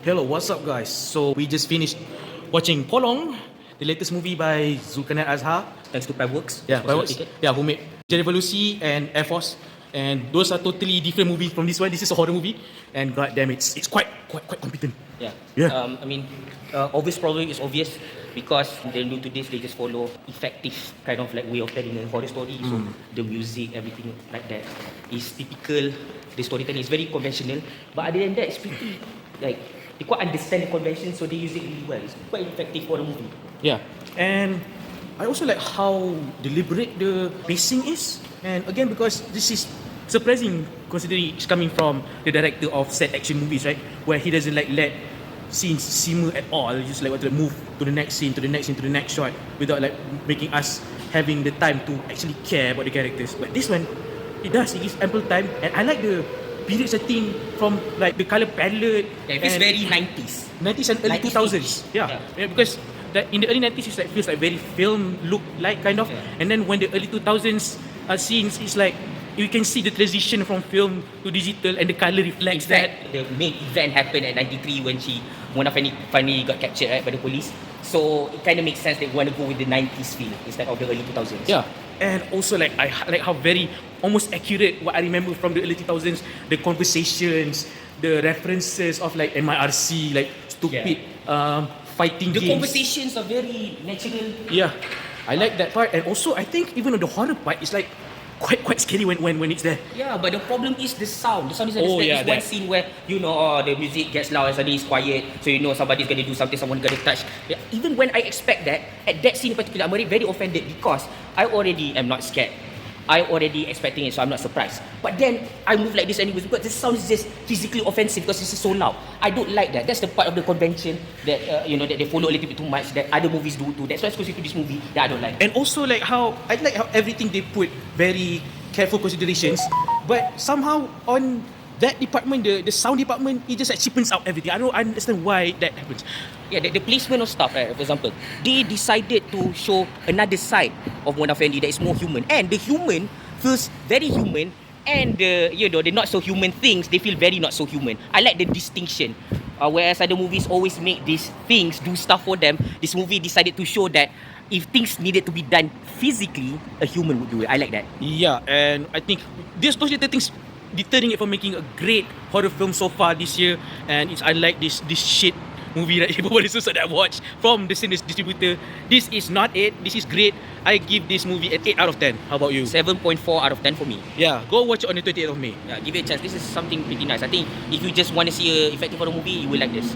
Hello, what's up, guys? So we just finished watching Polong, the latest movie by Zulkarnain Azhar. Thanks to Primeworks. Yeah, Primeworks. Yeah, who made Revolution and Air Force, and those are totally different movies from this one. This is a horror movie, and god damn, it's quite competent. Yeah. Yeah. Obvious problem is obvious because they're new to this. They just follow effective kind of like way of telling a horror story. So the music, everything like that is typical. The storytelling is very conventional, but other than that, it's pretty like they quite understand the convention, so they use it really well. It's quite effective for a movie. Yeah, and I also like how deliberate the pacing is, and again because this is surprising considering it's coming from the director of set action movies, right? Where he doesn't like let scenes simmer at all, just like want to move to the next scene, to the next scene, to the next shot, without like making us having the time to actually care about the characters. But this one, it does. It gives ample time, and I like the period setting from like the color palette. Yeah, it's very 90s. 90s and early 90s 2000s. ish. Yeah, because that in the early 90s it's like feels like very film look like kind of, and then when the early 2000s scenes, it's like you can see the transition from film to digital, and the color reflects that. The main event happened at 93 when Mona finally got captured, right, by the police. So it kind of makes sense that we want to go with the 90s feel instead of the early 2000s. Yeah, and also like I like how very almost accurate what I remember from the early 2000s, the conversations, the references of like MIRC, like stupid fighting The games. conversations are very natural. Yeah, I like that part, and also I think even on the horror part, it's like quite scary when it's there. Yeah, but the problem is the sound. The sound is Oh, yeah, there's one that. scene where the music gets loud and suddenly it's quiet, so you know somebody's gonna do something, someone's gonna touch. Yeah, even when I expect that, at that scene in particular, I'm already very offended because I already am not scared. I already expecting it, so I'm not surprised. But then I move like this anyways because the sound is just physically offensive because it's so loud. I don't like that. That's the part of the convention that that they follow a little bit too much, that other movies do too. That's why exclusive to this movie that I don't like. And also like how I like how everything they put very careful considerations, but somehow on that department, the sound department, it just like cheapens out everything. I don't understand why that happens. Yeah, the placement of stuff, right? For example, they decided to show another side of Mona Fendi that is more human, and the human feels very human, and the not so human things they feel very not so human. I like the distinction. Whereas other movies always make these things do stuff for them, this movie decided to show that if things needed to be done physically, a human would do it. I like that. Yeah, and I think those little things deterring it from making a great horror film so far this year, and it's unlike this shit movie that everybody says that I watched from the same distributor. This is not it. This is great. I give this movie an 8 out of 10. How about you? 7.4 out of 10 for me. Yeah, go watch it on the 28th of May. Yeah, give it a chance. This is something pretty nice. I think if you just want to see a effective horror movie, you will like this.